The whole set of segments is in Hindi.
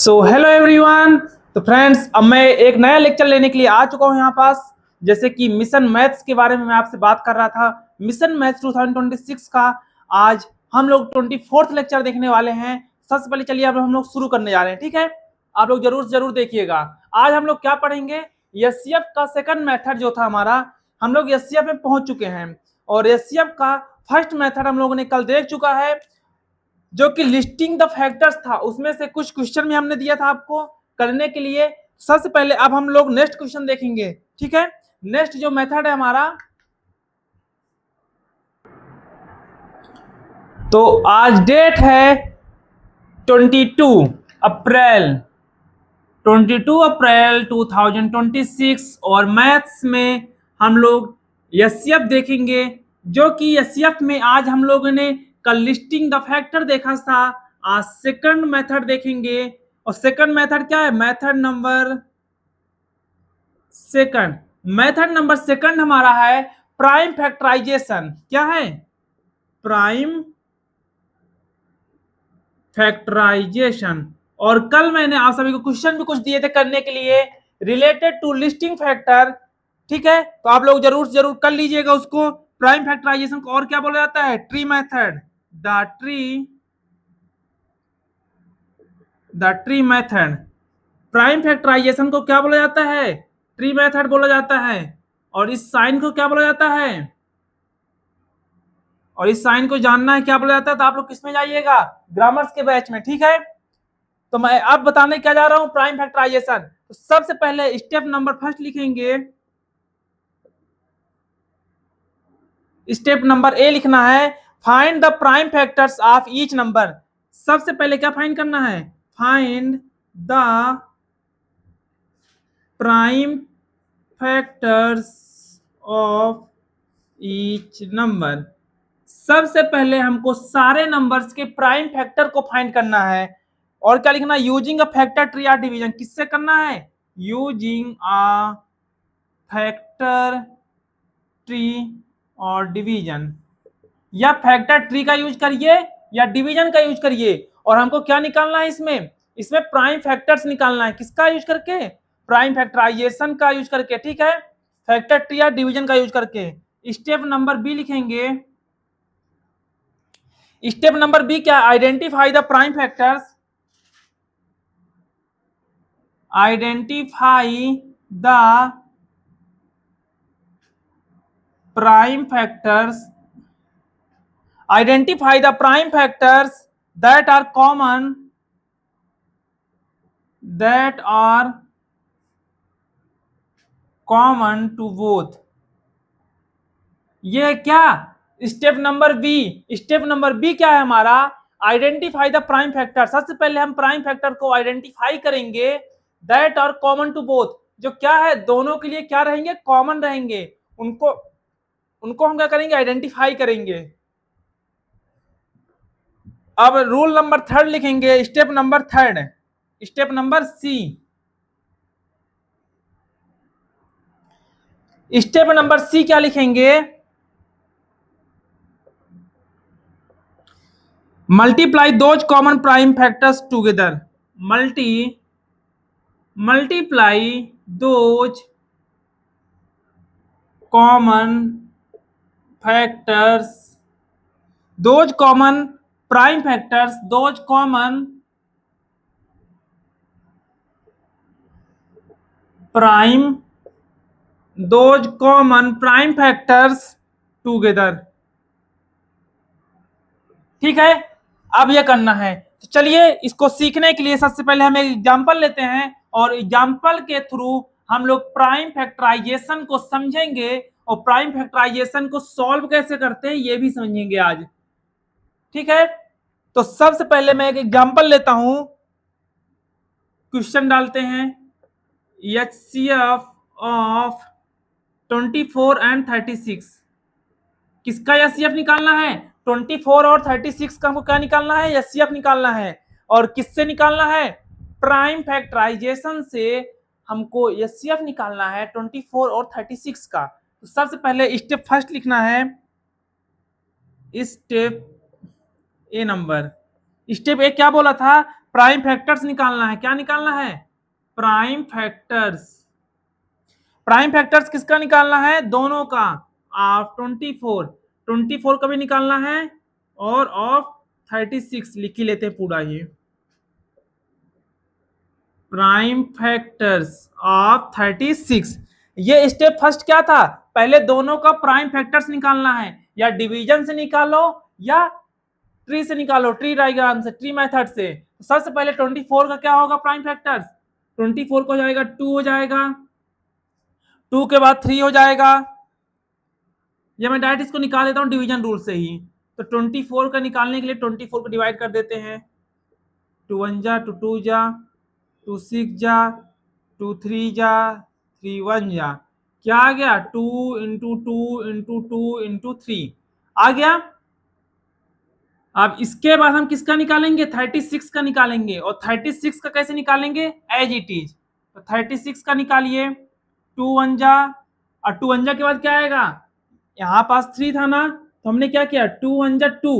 So hello everyone. तो फ्रेंड्स, अब मैं एक नया लेक्चर लेने के लिए आ चुका हूँ यहाँ पास। जैसे कि मिशन मैथ्स के बारे में मैं आपसे बात कर रहा था, मिशन मैथ्स 2026 का आज हम लोग 24th लेक्चर देखने वाले हैं। सबसे पहले चलिए अब हम लोग शुरू करने जा रहे हैं, ठीक है। आप लोग जरूर जरूर देखिएगा। आज हम लोग क्या पढ़ेंगे, एचसीएफ का सेकंड मेथड जो था हमारा, हम लोग एचसीएफ में पहुंच चुके हैं और एचसीएफ का फर्स्ट मेथड हम लोगों ने कल देख चुका है, जो कि लिस्टिंग द फैक्टर्स था। उसमें से कुछ क्वेश्चन भी हमने दिया था आपको करने के लिए। सबसे पहले अब हम लोग नेक्स्ट क्वेश्चन देखेंगे, ठीक है। नेक्स्ट जो मेथड है हमारा, तो आज डेट है 22 अप्रैल 2026 और मैथ्स में हम लोग एचसीएफ देखेंगे, जो कि एचसीएफ में आज हम लोगों ने कल लिस्टिंग द फैक्टर देखा था। आज सेकंड मेथड देखेंगे और सेकंड मेथड क्या है, मेथड नंबर सेकंड हमारा है प्राइम फैक्टराइजेशन। क्या है, प्राइम फैक्टराइजेशन। और कल मैंने आप सभी को क्वेश्चन भी कुछ दिए थे करने के लिए रिलेटेड टू लिस्टिंग फैक्टर, ठीक है। तो आप लोग जरूर जरूर कर लीजिएगा उसको। प्राइम फैक्टराइजेशन को और क्या बोला जाता है, tree method. The tree method. Prime factorisation को क्या बोला जाता है, ट्री मेथड बोला जाता है। और इस साइन को क्या बोला जाता है, और इस साइन को जानना है क्या बोला जाता है, तो आप लोग किसमें जाइएगा, ग्रामर्स के बैच में, ठीक है। तो मैं अब बताने क्या जा रहा हूं, प्राइम फैक्टराइजेशन। तो सबसे पहले स्टेप नंबर फर्स्ट लिखेंगे, स्टेप नंबर ए लिखना है, find the prime factors of each number. सबसे पहले क्या फाइंड करना है, find the prime factors of each number. सबसे पहले हमको सारे नंबर्स के प्राइम फैक्टर को फाइंड करना है। और क्या लिखना है, यूजिंग अ फैक्टर ट्री या डिवीजन। किससे करना है, यूजिंग अ फैक्टर ट्री और डिवीजन। या फैक्टर ट्री का यूज करिए या डिवीजन का यूज करिए। और हमको क्या निकालना है इसमें प्राइम फैक्टर्स निकालना है। किसका यूज करके, प्राइम फैक्टराइजेशन का यूज करके, ठीक है। फैक्टर ट्री या डिवीजन का यूज करके। स्टेप नंबर बी लिखेंगे। स्टेप नंबर बी क्या, identify the prime factors. Identify the prime factors. Identify the prime factors that are common to both। ये क्या, step number B. Step number B क्या है हमारा, आइडेंटिफाई द प्राइम फैक्टर। सबसे पहले हम प्राइम फैक्टर को आइडेंटिफाई करेंगे, that are common to both. जो क्या है, दोनों के लिए क्या रहेंगे, कॉमन रहेंगे। उनको हम क्या करेंगे, आइडेंटिफाई करेंगे। अब रूल नंबर थर्ड लिखेंगे, step number third, step number C. Step number C क्या लिखेंगे, multiply those common prime factors together. Multiply those common factors, those common prime factors, those common prime factors together, ठीक है। अब ये करना है, तो चलिए इसको सीखने के लिए सबसे पहले हम एक एग्जांपल लेते हैं और एग्जांपल के थ्रू हम लोग प्राइम फैक्टराइजेशन को समझेंगे और प्राइम फैक्टराइजेशन को सॉल्व कैसे करते हैं ये भी समझेंगे आज, ठीक है। तो सबसे पहले मैं एक एग्जांपल लेता हूं, क्वेश्चन डालते हैं, एचसीएफ ऑफ 24 एंड 36। किसका एचसीएफ निकालना है, 24 और 36 का हमको क्या निकालना है, एचसीएफ निकालना है। और किससे निकालना है, प्राइम फैक्टराइजेशन से हमको एचसीएफ निकालना है 24 और 36 का। तो सबसे पहले स्टेप फर्स्ट लिखना है, स्टेप ए नंबर। स्टेप ए क्या बोला था, प्राइम फैक्टर्स निकालना है। क्या निकालना है? Prime factors. प्राइम फैक्टर्स किसका निकालना है? दोनों का। ऑफ 24 का भी निकालना है और ऑफ 36 लिख ही लेते हैं पूरा। ये प्राइम फैक्टर्स ऑफ 36। ये स्टेप फर्स्ट क्या था? पहले दोनों का प्राइम फैक्टर्स निकालना है, या डिवीजन से निकालो या ट्री से निकालो, ट्री डायग्राम से, ट्री मेथड से। सबसे पहले 24 का क्या होगा प्राइम फैक्टर्स? 24 को हो जाएगा 2 हो जाएगा, 2 के बाद 3 हो जाएगा। ये मैं डायरेक्ट इसको निकाल देता हूँ डिवीजन रूल से ही। तो 24 का निकालने के लिए 24 को डिवाइड कर देते हैं। 2 1 जा, 2 2 जा, 2 6 जा, 2 3 जा, 3 1 जा। क्या आ गया? 2 इंटू 2 इंटू 2 इंटू 3 आ गया। अब इसके बाद हम किसका निकालेंगे? 36 का निकालेंगे। और 36 का कैसे निकालेंगे? As it is. तो 36 का निकालिए। 2 1 जा, और 2 1 जा के बाद क्या आएगा? यहाँ पास 3 था ना, तो हमने क्या किया? 2 1 जा 2,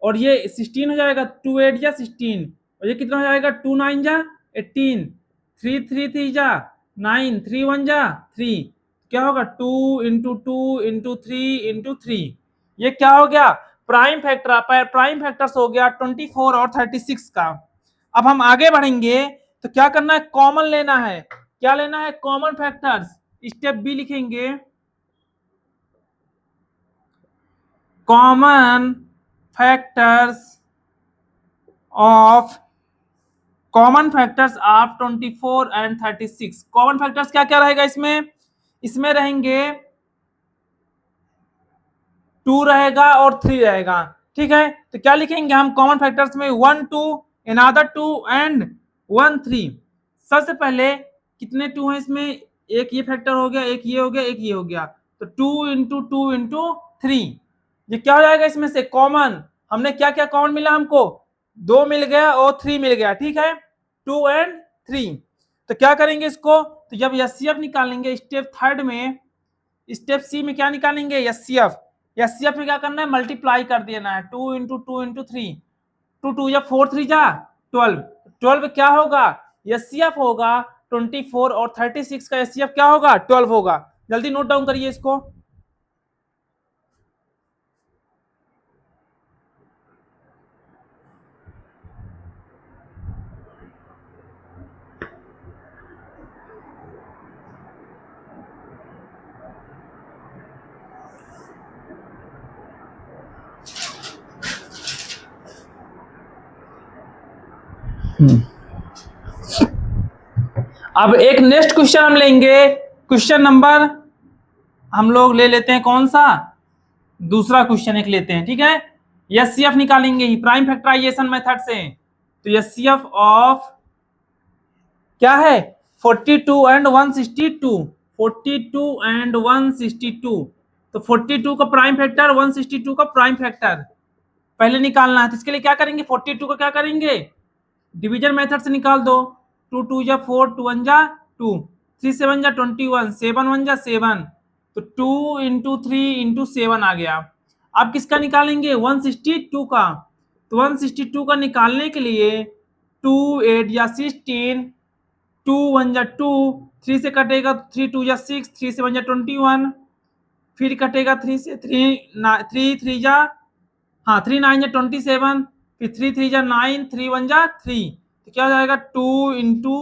और ये 16 हो जाएगा। 2 8 जा 16, और ये कितना हो जाएगा? 2 9 जा 18, 3 3 3 जा 9, 3 1 जा 3। क्या होगा? 2 इंटू 2 इंटू 3 इंटू 3। ये क्या हो गया? प्राइम फैक्टर्स हो गया 24 और 36 का। अब हम आगे बढ़ेंगे तो क्या करना है? कॉमन लेना है। क्या लेना है? Common factors. स्टेप बी लिखेंगे, common factors of 24 and 36। Common factors क्या क्या रहेगा इसमें? इसमें रहेंगे 2 रहेगा और 3 रहेगा। ठीक है, तो क्या लिखेंगे हम कॉमन फैक्टर्स में? 1 2, अनदर 2 एंड 1 3। सबसे पहले कितने 2 हैं इसमें? एक ये फैक्टर हो गया, एक ये हो गया, एक ये हो गया। तो 2 इंटू 2 इंटू 3, ये क्या हो जाएगा इसमें से? कॉमन। हमने क्या क्या कॉमन मिला हमको? 2 मिल गया और 3 मिल गया। ठीक है, 2 एंड 3। तो क्या करेंगे इसको? तो जब एचसीएफ निकालेंगे स्टेप थर्ड में, स्टेप सी में क्या निकालेंगे? एचसीएफ। एचसीएफ में क्या करना है? मल्टीप्लाई कर देना है। 2 इंटू 2 इंटू 3, 2 2 या 4 3 जा 12। 12 क्या होगा? एचसीएफ होगा 24, और 36 का एचसीएफ क्या होगा? 12 होगा। जल्दी नोट डाउन करिए इसको। अब एक नेक्स्ट क्वेश्चन हम लेंगे। क्वेश्चन नंबर हम लोग ले लेते हैं कौन सा? दूसरा क्वेश्चन एक लेते हैं। ठीक है, एचसीएफ निकालेंगे ही प्राइम फैक्टराइजेशन मेथड से। तो एचसीएफ ऑफ क्या है? 42 एंड 162। 42 एंड 162। तो 42 का प्राइम फैक्टर, 162 का प्राइम फैक्टर पहले निकालना है। तो इसके लिए क्या करेंगे? 42 का क्या करेंगे? डिवीजन मेथड से निकाल दो। 2 2 जा 4, 2 1 जा 2, 3 7 जा 21, 7 1 जा 7। तो 2 इंटू 3 इंटू 7 आ गया। अब किसका निकालेंगे? 162 का। तो 162 का निकालने के लिए 2 8 या 16, 2 1 जा 2, 3 से कटेगा 3 2 जा 6, 3 से 1 जा 21, फिर कटेगा 3 से 3 3 जा, हाँ 3 9 जा 27, फिर 3 3 जा 9, 3 1 जा 3। तो क्या हो जाएगा? 2 इंटू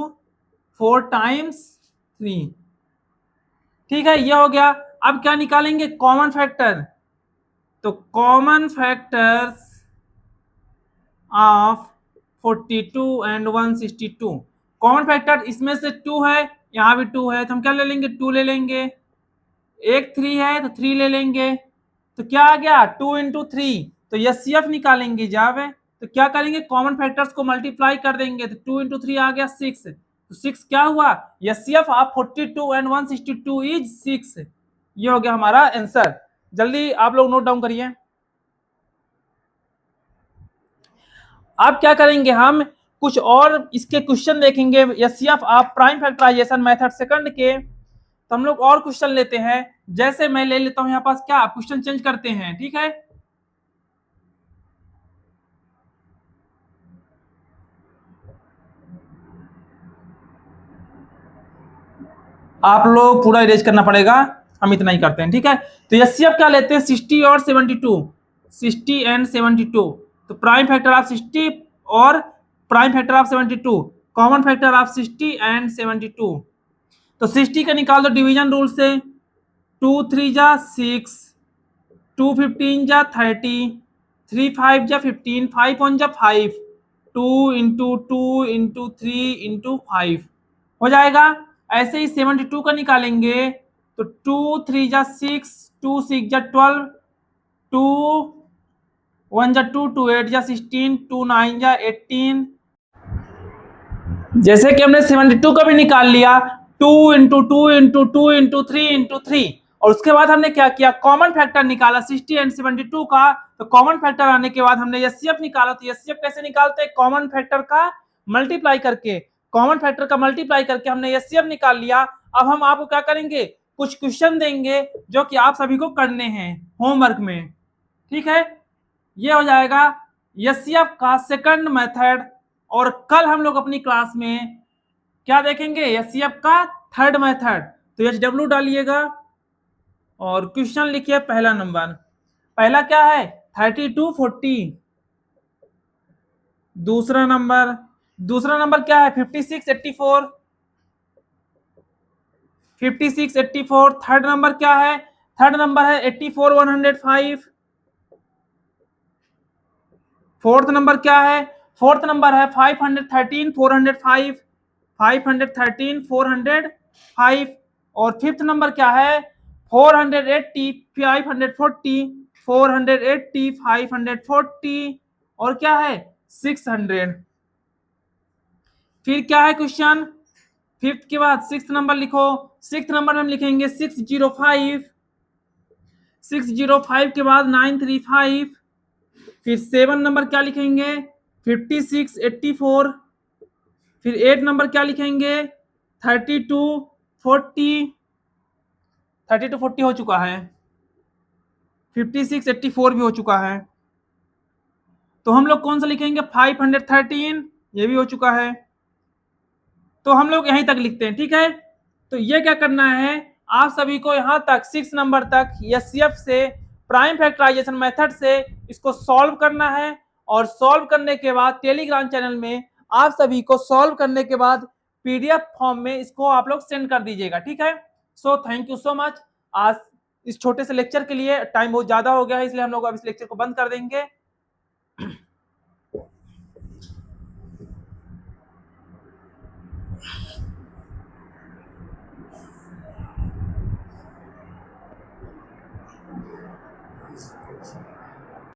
4 टाइम्स 3। ठीक है, ये हो गया। अब क्या निकालेंगे? Common factor. तो common factors of 42 and 162। Common factor इसमें से 2 है, यहाँ भी 2 है, तो हम क्या ले लेंगे? 2 ले लेंगे। एक 3 है तो 3 ले लेंगे। तो क्या आ गया? 2 इंटू 3। तो एचसीएफ निकालेंगे जब, तो क्या करेंगे? कॉमन फैक्टर्स को मल्टीप्लाई कर देंगे। तो 2 इंटू 3 आ गया 6। तो 6 क्या हुआ? HCF of 42 and 162 is 6। ये हो गया हमारा आंसर। जल्दी आप लोग नोट डाउन करिए। अब क्या करेंगे? हम कुछ और इसके क्वेश्चन देखेंगे HCF of prime factorisation method second के। तो हम लोग और क्वेश्चन लेते हैं। जैसे मैं ले लेता हूं यहाँ पास, क्या क्वेश्चन चेंज करते हैं। ठीक है, आप लोग पूरा इरेज करना पड़ेगा, हम इतना ही करते हैं, ठीक है। तो HCF क्या लेते हैं, 60 और 72, 60 एंड 72। तो प्राइम फैक्टर ऑफ 60 और prime factor of 72, common factor of 60 and 72। तो 60 का निकाल दो डिवीजन रूल से, 2 3 जा 6, 2 15 जा 30, 3 5 जा 15, 5 1 जा 5, 2 इंटू 2 इंटू 3 इंटू 5 हो जाएगा। ऐसे ही 72 का निकालेंगे तो 2 3 जा 6, 2 6 जा 12, 2 1 जा 2, 2 8 जा 16, 2 9 जा 18। जैसे कि हमने 72 का भी निकाल लिया, 2 इंटू 2 इंटू 2 इंटू 3 इंटू 3, और उसके बाद हमने क्या किया, कॉमन फैक्टर निकाला 60 एंड 72 का। तो कॉमन फैक्टर आने के बाद हमने HCF निकाला। तो HCF कैसे निकालते हैं, कॉमन फैक्टर का मल्टीप्लाई करके, कॉमन फैक्टर का मल्टीप्लाई करके हमने HCF निकाल लिया। अब हम आपको क्या करेंगे, कुछ क्वेश्चन देंगे जो कि आप सभी को करने हैं होमवर्क में, ठीक है। ये हो जाएगा HCF का सेकंड मेथड। और कल हम लोग अपनी क्लास में क्या देखेंगे, HCF का थर्ड मेथड। तो HW डालिएगा और क्वेश्चन लिखिए पहला नंबर। पहला क्या है, 32 40। दूसरा नंबर क्या है, 56 84, 56 84। थर्ड नंबर क्या है, थर्ड नंबर है 84 105। फोर्थ नंबर क्या है, फोर्थ नंबर है 513 405, 513 405। और फिफ्थ नंबर क्या है, 480 540, 480 540। और क्या है, 600। फिर क्या है क्वेश्चन, फिफ्थ के बाद सिक्स नंबर लिखो। सिक्स नंबर में हम लिखेंगे 605, 605 के बाद 935। फिर 7 नंबर क्या लिखेंगे, 56 84। फिर 8 नंबर क्या लिखेंगे, 32 40, 32 40 हो चुका है, 56 84 भी हो चुका है। तो हम लोग कौन सा लिखेंगे, 513, ये भी हो चुका है। तो हम लोग यहीं तक लिखते हैं, ठीक है। तो ये क्या करना है, आप सभी को यहां तक 6 नंबर तक HCF से प्राइम फैक्टराइजेशन मेथड से इसको सॉल्व करना है। और सॉल्व करने के बाद टेलीग्राम चैनल में आप सभी को सॉल्व करने के बाद PDF फॉर्म में इसको आप लोग सेंड कर दीजिएगा, ठीक है। So thank you so much. आज इस छोटे से लेक्चर के लिए टाइम बहुत ज्यादा हो गया है, इसलिए हम लोग अब इस लेक्चर को बंद कर देंगे।